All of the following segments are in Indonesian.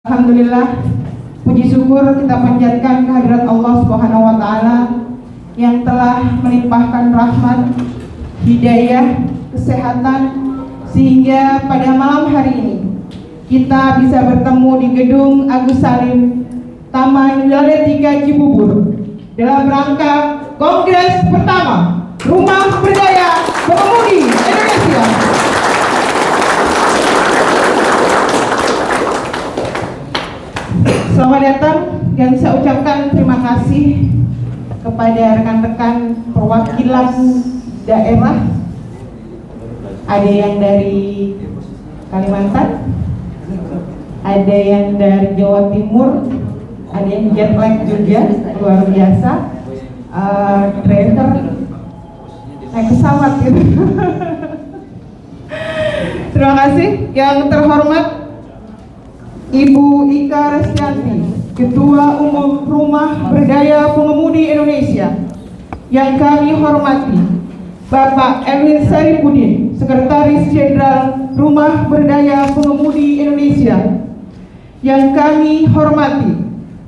Alhamdulillah, puji syukur kita panjatkan kehadirat Allah Subhanahu wa taala yang telah melimpahkan rahmat, hidayah, kesehatan sehingga pada malam hari ini kita bisa bertemu di Gedung Agus Salim Taman Wilayah 3 Cibubur dalam rangka Kongres pertama Rumah Berdaya Pengemudi Indonesia. Selamat datang dan saya ucapkan terima kasih kepada rekan-rekan perwakilan daerah. Ada yang dari Kalimantan, ada yang dari Jawa Timur, ada yang jet lag juga, luar biasa. Driver naik pesawat gitu. Terima kasih. Yang terhormat Ibu Ika Restianti, Ketua Umum Rumah Berdaya Pengemudi Indonesia. Yang kami hormati Bapak Erwin Saripudin, Sekretaris Jenderal Rumah Berdaya Pengemudi Indonesia. Yang kami hormati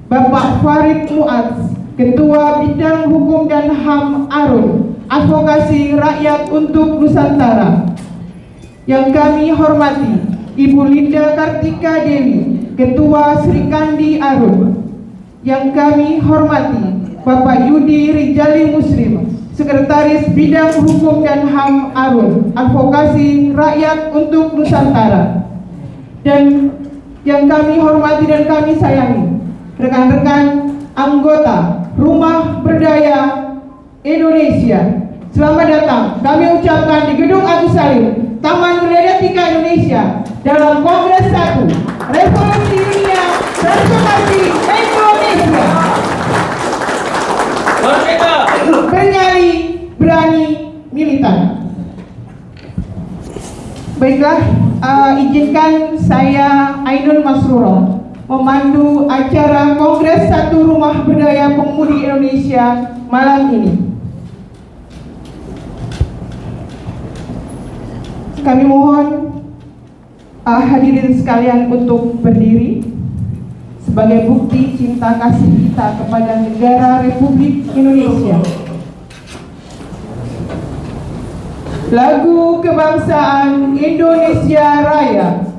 Bapak Farid Muaz, Ketua Bidang Hukum dan HAM ARUN, Advokasi Rakyat untuk Nusantara. Yang kami hormati Ibu Linda Kartika Dewi, Ketua Srikandi ARUN. Yang kami hormati Bapak Yudi Rijali Muslim, Sekretaris Bidang Hukum dan HAM ARUN, Advokasi Rakyat untuk Nusantara. Dan yang kami hormati dan kami sayangi rekan-rekan anggota Rumah Berdaya Indonesia. Selamat datang kami ucapkan di Gedung Agus Salim Taman Wilayah 3 Indonesia dalam Kongres 1 Revolusi Dunia Transportasi Indonesia. Merdeka! Bernyali, berani, militan. Baiklah, izinkan saya Ainun Masruro memandu acara Kongres 1 Rumah Berdaya Pengemudi Indonesia malam ini. Kami mohon hadirin sekalian untuk berdiri sebagai bukti cinta kasih kita kepada negara Republik Indonesia. Lagu Kebangsaan Indonesia Raya.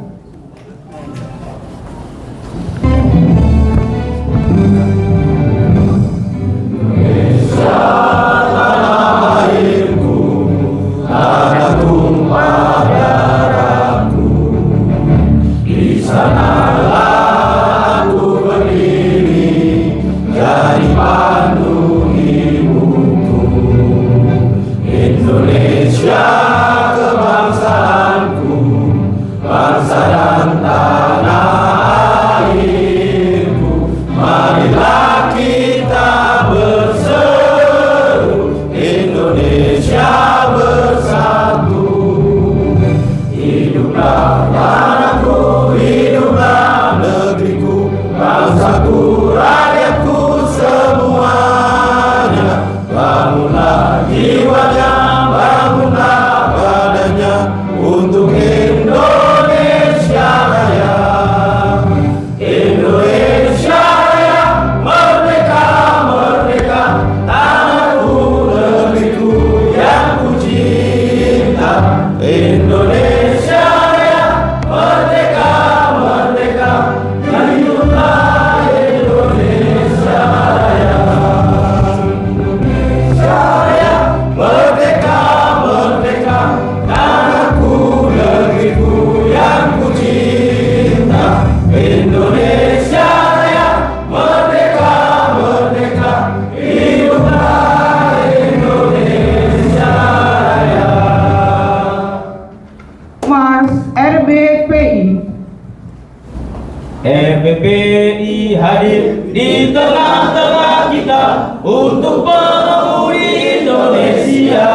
RBPI hadir di tengah-tengah kita untuk pengemudi Indonesia.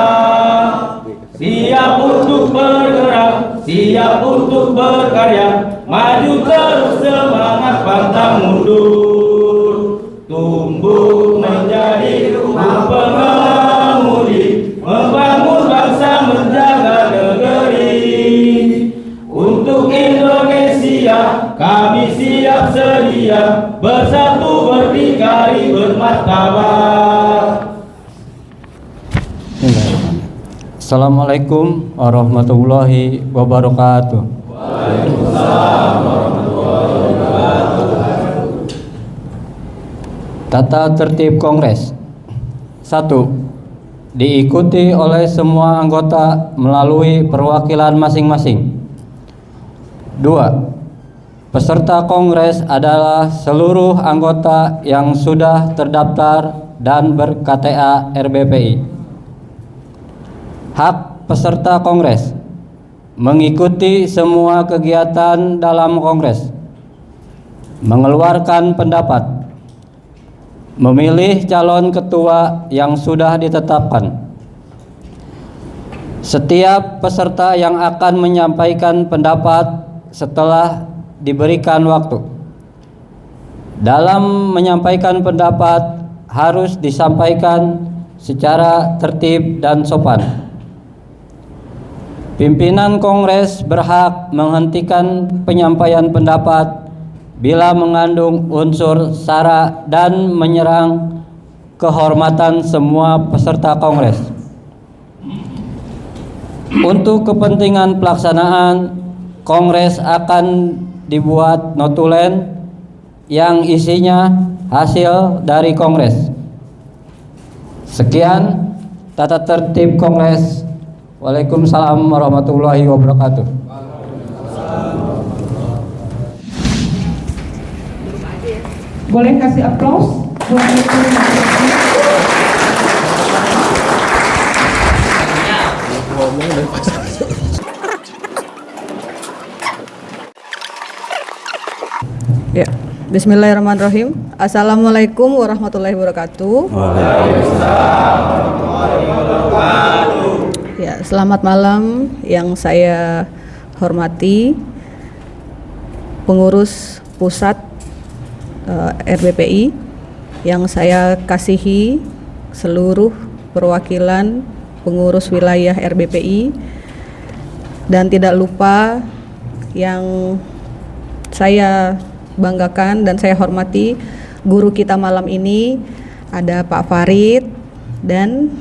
Siap untuk bergerak, siap untuk berkarya, maju terus semangat pantang mundur. Tumbuh menjadi rumah pengemudi, membangun bangsa, menjaga negeri. Untuk Indonesia kami siap bersedia, bersatu berdikari bermartabat. Assalamualaikum warahmatullahi wabarakatuh. Waalaikumsalam warahmatullahi wabarakatuh. Tata tertib Kongres. 1. Diikuti oleh semua anggota melalui perwakilan masing-masing. 2. Peserta Kongres adalah seluruh anggota yang sudah terdaftar dan ber-KTA RBPI. Hak peserta Kongres mengikuti semua kegiatan dalam Kongres, mengeluarkan pendapat, memilih calon ketua yang sudah ditetapkan. Setiap peserta yang akan menyampaikan pendapat setelah diberikan waktu. Dalam menyampaikan pendapat harus disampaikan secara tertib dan sopan. Pimpinan Kongres berhak menghentikan penyampaian pendapat bila mengandung unsur sara dan menyerang kehormatan semua peserta Kongres. Untuk kepentingan pelaksanaan, Kongres akan dibuat notulen yang isinya hasil dari Kongres. Sekian tata tertib Kongres. Waalaikumsalam warahmatullahi wabarakatuh. Boleh kasih aplaus buat Ya, bismillahirrahmanirrahim. Assalamualaikum warahmatullahi wabarakatuh. Waalaikumsalam warahmatullahi wabarakatuh. Ya, selamat malam yang saya hormati pengurus pusat RBPI, yang saya kasihi seluruh perwakilan pengurus wilayah RBPI, dan tidak lupa yang saya banggakan dan saya hormati guru kita malam ini, ada Pak Farid dan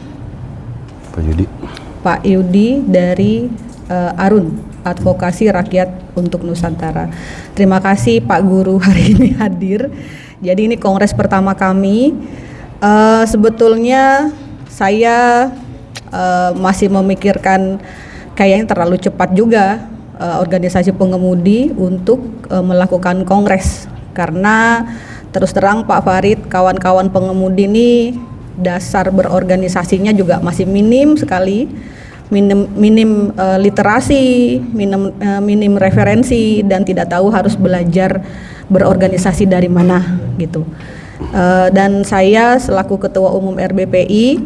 Pak Yudi dari Arun, Advokasi Rakyat untuk Nusantara. Terima kasih Pak Guru hari ini hadir. Jadi ini kongres pertama kami. Sebetulnya saya masih memikirkan kayaknya terlalu cepat juga organisasi pengemudi untuk melakukan kongres, karena terus terang Pak Farid, kawan-kawan pengemudi ini dasar berorganisasinya juga masih minim sekali, minim literasi, minim referensi, dan tidak tahu harus belajar berorganisasi dari mana gitu. Dan saya selaku Ketua Umum RBPI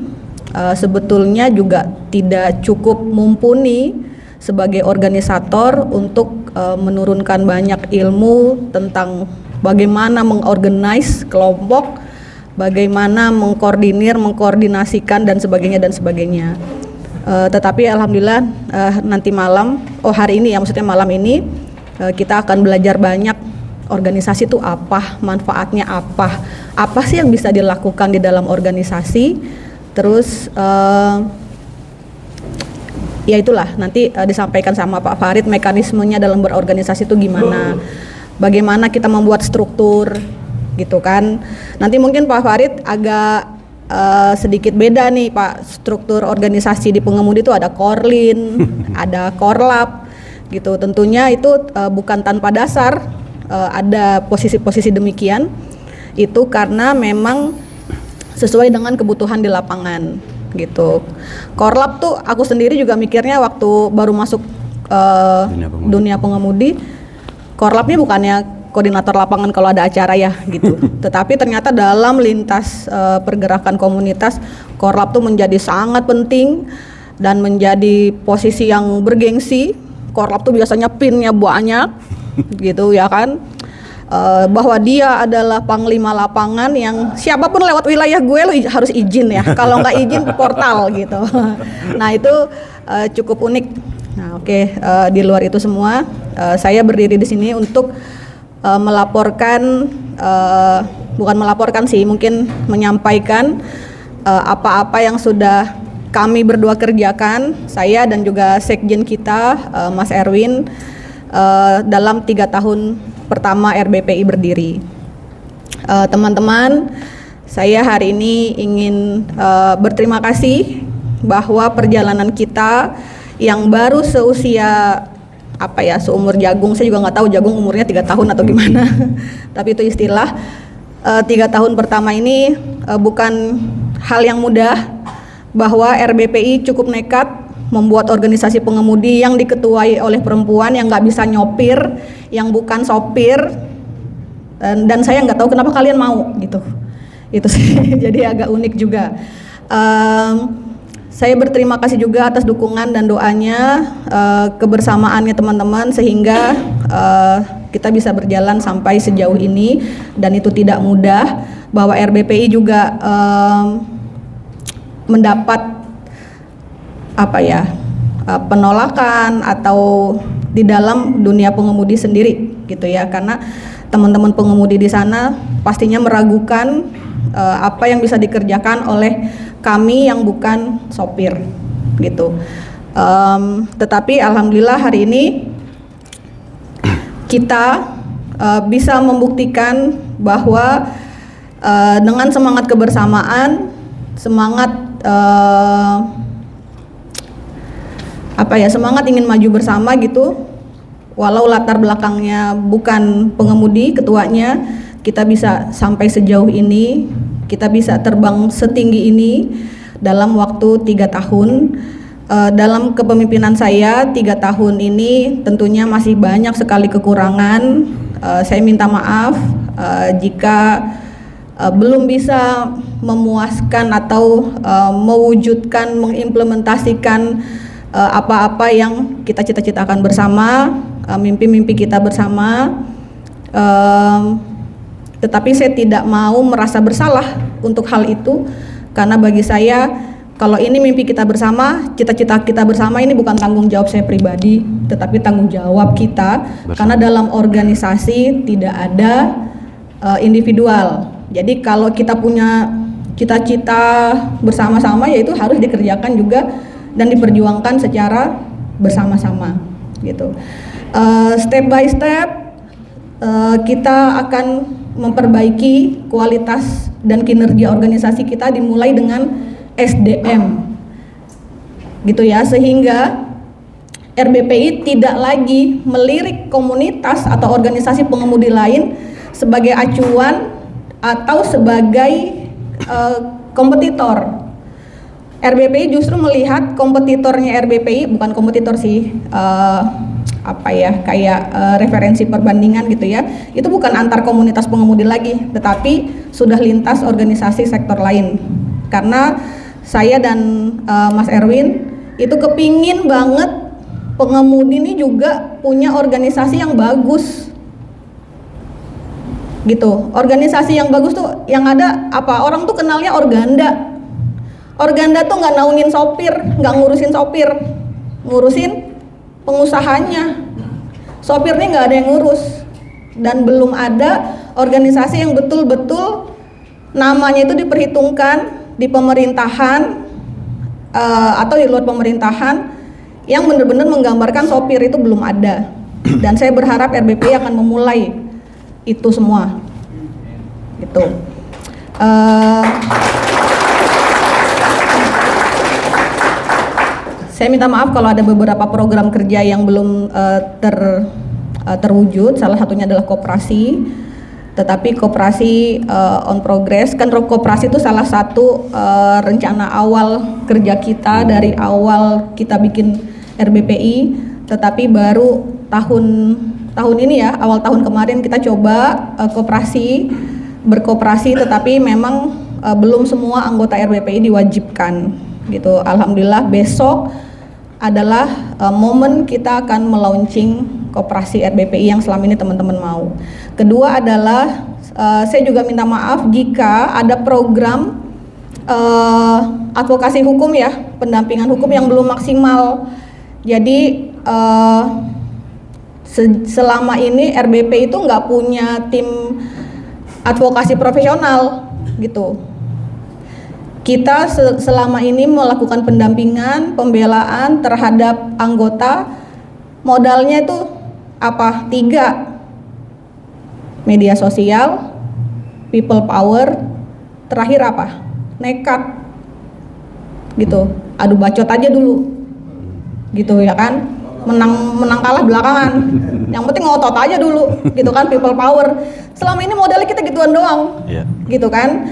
sebetulnya juga tidak cukup mumpuni sebagai organisator untuk menurunkan banyak ilmu tentang bagaimana mengorganize kelompok, bagaimana mengkoordinasikan dan sebagainya. Tetapi alhamdulillah hari ini ya, maksudnya malam ini kita akan belajar banyak organisasi itu apa, manfaatnya apa sih yang bisa dilakukan di dalam organisasi. Terus ya itulah nanti disampaikan sama Pak Farid mekanismenya dalam berorganisasi itu gimana, bagaimana kita membuat struktur gitu kan. Nanti mungkin Pak Farid agak sedikit beda nih Pak, struktur organisasi di pengemudi itu ada Korlin, ada Korlap gitu. Tentunya itu bukan tanpa dasar, ada posisi-posisi demikian itu karena memang sesuai dengan kebutuhan di lapangan gitu. Korlap tuh aku sendiri juga mikirnya waktu baru masuk dunia pengemudi, Korlap ini bukannya koordinator lapangan kalau ada acara ya gitu. Tetapi ternyata dalam lintas pergerakan komunitas, Korlap tuh menjadi sangat penting dan menjadi posisi yang bergengsi. Korlap tuh biasanya pinnya banyak gitu ya kan. Bahwa dia adalah panglima lapangan yang siapapun lewat wilayah gue lo harus izin ya. Kalau nggak izin portal gitu. Nah itu cukup unik. Nah oke, di luar itu semua saya berdiri di sini untuk melaporkan, bukan melaporkan sih, mungkin menyampaikan apa-apa yang sudah kami berdua kerjakan, saya dan juga sekjen kita, Mas Erwin, dalam 3 tahun pertama RBPI berdiri. Teman-teman, saya hari ini ingin berterima kasih bahwa perjalanan kita yang baru seusia seumur jagung, saya juga nggak tahu jagung umurnya 3 tahun atau gimana, tapi itu istilah. 3 tahun pertama ini bukan hal yang mudah, bahwa RBPI cukup nekat membuat organisasi pengemudi yang diketuai oleh perempuan yang nggak bisa nyopir, yang bukan sopir, dan saya nggak tahu kenapa kalian mau gitu. Itu sih, jadi agak unik juga. Saya berterima kasih juga atas dukungan dan doanya, kebersamaannya teman-teman, sehingga kita bisa berjalan sampai sejauh ini, dan itu tidak mudah. Bahwa RBPI juga mendapat penolakan atau di dalam dunia pengemudi sendiri gitu ya, karena teman-teman pengemudi di sana pastinya meragukan apa yang bisa dikerjakan oleh kami yang bukan sopir gitu. Tetapi alhamdulillah hari ini kita bisa membuktikan bahwa dengan semangat kebersamaan, semangat semangat ingin maju bersama gitu, walau latar belakangnya bukan pengemudi, ketuanya, kita bisa sampai sejauh ini, kita bisa terbang setinggi ini dalam waktu 3 tahun. Dalam kepemimpinan saya 3 tahun ini tentunya masih banyak sekali kekurangan. Saya minta maaf jika belum bisa memuaskan atau mewujudkan, mengimplementasikan apa-apa yang kita cita-citakan bersama, mimpi-mimpi kita bersama. Tetapi saya tidak mau merasa bersalah untuk hal itu, karena bagi saya kalau ini mimpi kita bersama, cita-cita kita bersama, ini bukan tanggung jawab saya pribadi, tetapi tanggung jawab kita bersama. Karena dalam organisasi tidak ada individual. Jadi kalau kita punya cita-cita bersama-sama, yaitu harus dikerjakan juga dan diperjuangkan secara bersama-sama gitu. Step by step kita akan memperbaiki kualitas dan kinerja organisasi kita, dimulai dengan SDM gitu ya, sehingga RBPI tidak lagi melirik komunitas atau organisasi pengemudi lain sebagai acuan atau sebagai kompetitor. RBPI justru melihat kompetitornya RBPI, bukan kompetitor sih, referensi perbandingan gitu ya, itu bukan antar komunitas pengemudi lagi, tetapi sudah lintas organisasi sektor lain. Karena saya dan Mas Erwin itu kepingin banget pengemudi ini juga punya organisasi yang bagus gitu. Organisasi yang bagus tuh yang ada orang tuh kenalnya Organda. Organda tuh nggak naungin sopir, nggak ngurusin sopir, ngurusin pengusahanya. Sopirnya nggak ada yang ngurus, dan belum ada organisasi yang betul-betul namanya itu diperhitungkan di pemerintahan atau di luar pemerintahan, yang benar-benar menggambarkan sopir itu belum ada. Dan saya berharap RBPI akan memulai itu semua. Gitu. Saya minta maaf kalau ada beberapa program kerja yang belum terwujud. Salah satunya adalah koperasi. Tetapi koperasi on progress. Kan koperasi itu salah satu rencana awal kerja kita dari awal kita bikin RBPI. Tetapi baru tahun ini ya, awal tahun kemarin kita coba berkoperasi, tetapi memang belum semua anggota RBPI diwajibkan gitu. Alhamdulillah besok adalah momen kita akan melaunching koperasi RBPI yang selama ini teman-teman mau. Kedua adalah saya juga minta maaf jika ada program advokasi hukum ya, pendampingan hukum yang belum maksimal. Jadi selama ini RBP itu nggak punya tim advokasi profesional gitu. Kita selama ini melakukan pendampingan, pembelaan terhadap anggota, modalnya itu apa? 3, media sosial, people power, terakhir apa? Nekat gitu, adu bacot aja dulu gitu ya kan, menang kalah belakangan, yang penting ngotot aja dulu gitu kan, people power. Selama ini modalnya kita gituan doang gitu kan.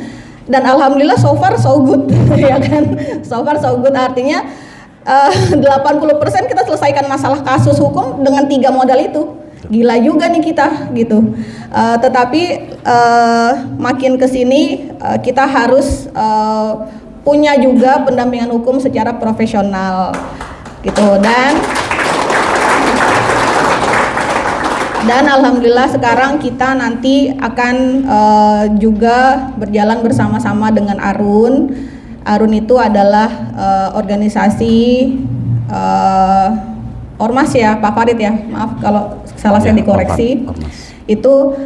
Dan alhamdulillah so far so good ya kan, so far so good, artinya 80% kita selesaikan masalah kasus hukum dengan 3 modal itu. Gila juga nih kita gitu. Tetapi makin kesini kita harus punya juga pendampingan hukum secara profesional gitu. Dan alhamdulillah sekarang kita nanti akan juga berjalan bersama-sama dengan Arun. Arun itu adalah organisasi ormas ya Pak Farid ya, maaf kalau salah saya dikoreksi. Itu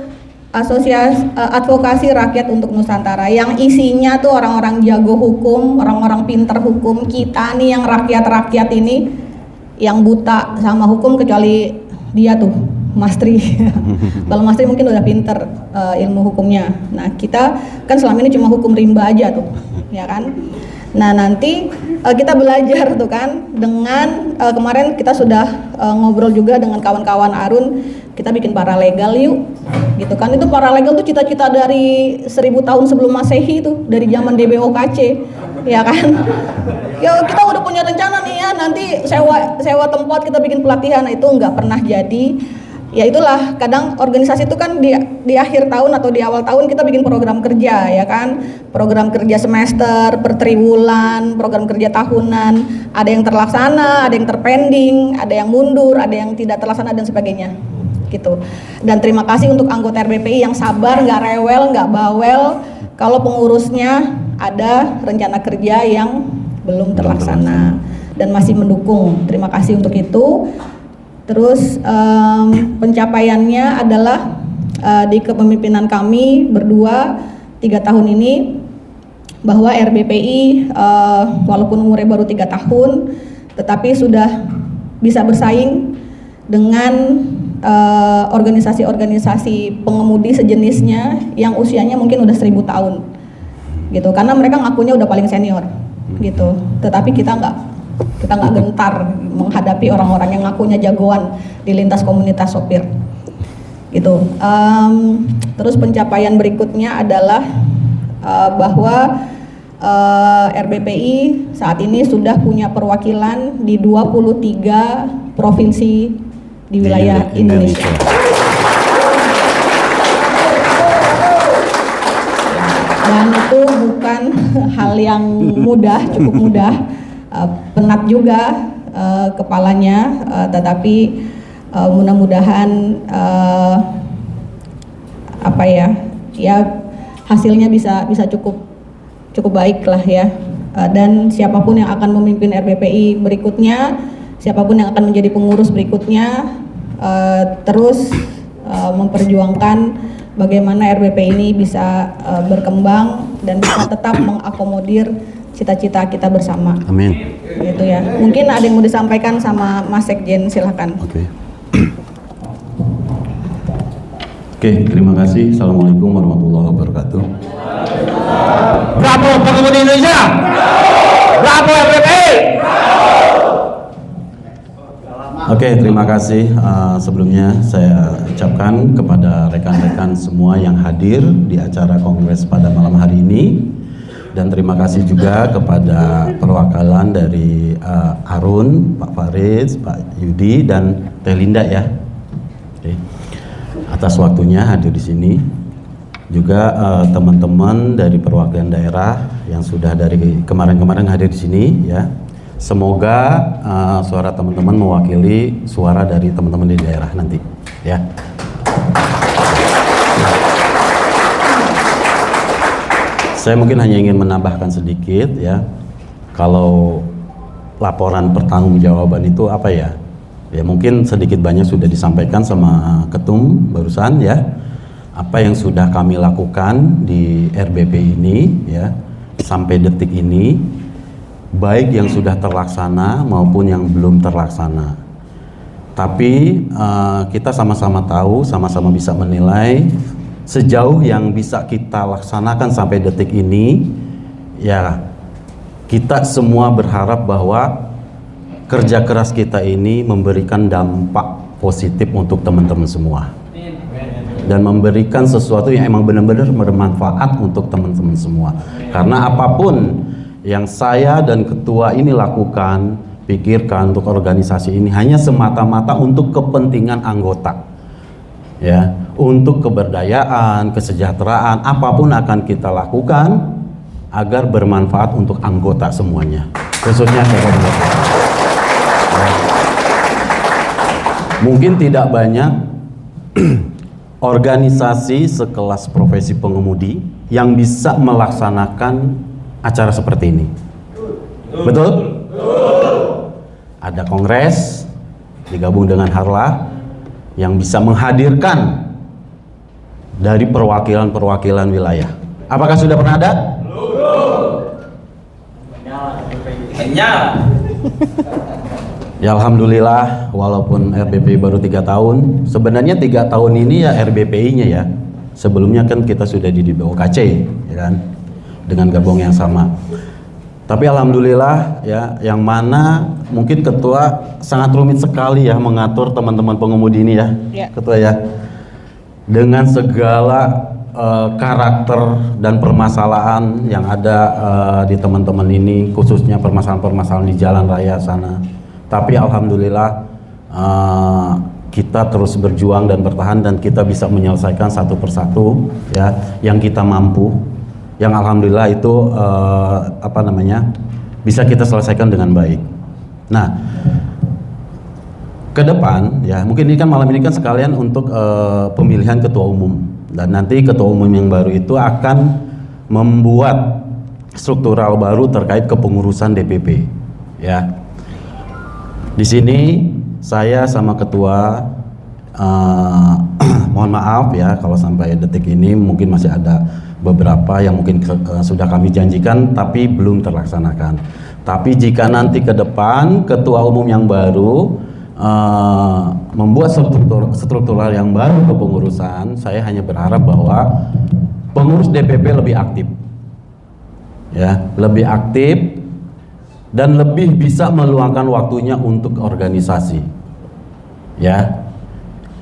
Asosiasi Advokasi Rakyat untuk Nusantara yang isinya tuh orang-orang jago hukum, orang-orang pinter hukum, kita nih yang rakyat-rakyat ini yang buta sama hukum, kecuali dia tuh Mas Tri. Kalau Mas Tri mungkin udah pinter ilmu hukumnya. Nah kita kan selama ini cuma hukum rimba aja tuh, ya kan. Nah nanti kita belajar tuh kan dengan kemarin kita sudah ngobrol juga dengan kawan-kawan Arun, kita bikin paralegal yuk, gitu kan. Itu paralegal tuh cita-cita dari 1000 tahun sebelum Masehi tuh, dari zaman DBOKC, ya kan. Ya kita udah punya rencana nih ya, nanti sewa tempat kita bikin pelatihan. Nah, itu nggak pernah jadi. Ya itulah, kadang organisasi itu kan di akhir tahun atau di awal tahun kita bikin program kerja ya kan, program kerja semester, per triwulan, program kerja tahunan, ada yang terlaksana, ada yang terpending, ada yang mundur, ada yang tidak terlaksana dan sebagainya gitu. Dan terima kasih untuk anggota RBPI yang sabar, nggak rewel, nggak bawel kalau pengurusnya ada rencana kerja yang belum terlaksana dan masih mendukung. Terima kasih untuk itu. Terus pencapaiannya adalah di kepemimpinan kami berdua 3 tahun ini, bahwa RBPI walaupun umurnya baru 3 tahun tetapi sudah bisa bersaing dengan organisasi-organisasi pengemudi sejenisnya yang usianya mungkin udah 1000 tahun gitu, karena mereka ngakunya udah paling senior gitu. Tetapi kita nggak gentar menghadapi orang-orang yang ngakunya jagoan di lintas komunitas sopir gitu. Terus pencapaian berikutnya adalah bahwa RBPI saat ini sudah punya perwakilan di 23 provinsi di wilayah Indonesia. Dan itu bukan hal yang mudah, cukup mudah. Penat juga kepalanya, tetapi mudah-mudahan hasilnya bisa cukup baik lah ya. Dan siapapun yang akan memimpin RBPI berikutnya, siapapun yang akan menjadi pengurus berikutnya, terus memperjuangkan bagaimana RBPI ini bisa berkembang dan bisa tetap mengakomodir cita-cita kita bersama. Amin. Gitu ya. Mungkin ada yang mau disampaikan sama Mas Sekjen, silakan. Oke, terima kasih. Assalamualaikum warahmatullahi wabarakatuh. Bravo pengemudi Indonesia. Bravo RBPI. Oke, terima kasih. Sebelumnya saya ucapkan kepada rekan-rekan semua yang hadir di acara kongres pada malam hari ini. Dan terima kasih juga kepada perwakilan dari Arun, Pak Farid, Pak Yudi, dan Teh Linda ya. Oke. Atas waktunya hadir di sini. Juga teman-teman dari perwakilan daerah yang sudah dari kemarin-kemarin hadir di sini ya. Semoga suara teman-teman mewakili suara dari teman-teman di daerah nanti ya. Saya mungkin hanya ingin menambahkan sedikit ya. Kalau laporan pertanggungjawaban itu apa ya? Ya mungkin sedikit banyak sudah disampaikan sama Ketum barusan ya. Apa yang sudah kami lakukan di RBP ini ya sampai detik ini, baik yang sudah terlaksana maupun yang belum terlaksana. Tapi kita sama-sama tahu, sama-sama bisa menilai sejauh yang bisa kita laksanakan sampai detik ini, ya kita semua berharap bahwa kerja keras kita ini memberikan dampak positif untuk teman-teman semua dan memberikan sesuatu yang emang benar-benar bermanfaat untuk teman-teman semua. Karena apapun yang saya dan ketua ini lakukan, pikirkan untuk organisasi ini hanya semata-mata untuk kepentingan anggota. Ya, untuk keberdayaan, kesejahteraan, apapun akan kita lakukan agar bermanfaat untuk anggota semuanya, khususnya anggota. Mungkin tidak banyak organisasi sekelas profesi pengemudi yang bisa melaksanakan acara seperti ini. Betul? Ada kongres digabung dengan Harla yang bisa menghadirkan dari perwakilan-perwakilan wilayah. Apakah sudah pernah ada? Ya alhamdulillah, walaupun RBPI baru 3 tahun, sebenarnya 3 tahun ini ya RBPI-nya ya. Sebelumnya kan kita sudah di BOKC, ya kan, dengan gerbong yang sama. Tapi alhamdulillah ya, yang mana mungkin ketua sangat rumit sekali ya mengatur teman-teman pengemudi ini ya, ketua ya. Dengan segala karakter dan permasalahan yang ada di teman-teman ini, khususnya permasalahan-permasalahan di jalan raya sana. Tapi alhamdulillah kita terus berjuang dan bertahan dan kita bisa menyelesaikan satu persatu ya yang kita mampu. Yang alhamdulillah itu bisa kita selesaikan dengan baik. Nah, ke depan ya mungkin ini kan malam ini kan sekalian untuk pemilihan ketua umum, dan nanti ketua umum yang baru itu akan membuat struktural baru terkait kepengurusan DPP ya. Di sini saya sama ketua mohon maaf ya kalau sampai detik ini mungkin masih ada beberapa yang mungkin sudah kami janjikan tapi belum terlaksanakan. Tapi jika nanti ke depan ketua umum yang baru membuat struktural yang baru kepengurusan, saya hanya berharap bahwa pengurus DPP lebih aktif, ya, lebih aktif dan lebih bisa meluangkan waktunya untuk organisasi. Ya,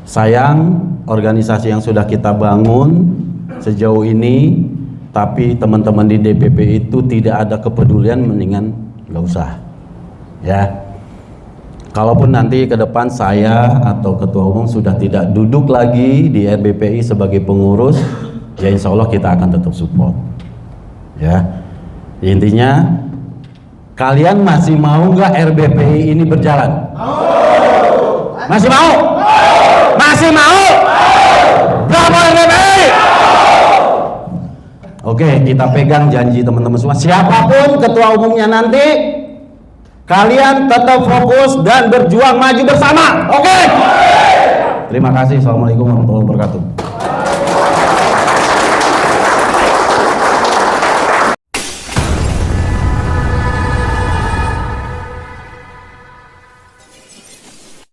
sayang organisasi yang sudah kita bangun sejauh ini, tapi teman-teman di DPP itu tidak ada kepedulian, mendingan nggak usah. Ya, kalaupun nanti ke depan saya atau ketua umum sudah tidak duduk lagi di RBPI sebagai pengurus, ya insya Allah kita akan tetap support. Ya, intinya kalian masih mau nggak RBPI ini berjalan? Masih mau? Masih mau? Bravo RBPI! Oke, kita pegang janji teman-teman semua. Siapapun ketua umumnya nanti, kalian tetap fokus dan berjuang maju bersama. Oke? Terima kasih. Assalamualaikum warahmatullahi wabarakatuh.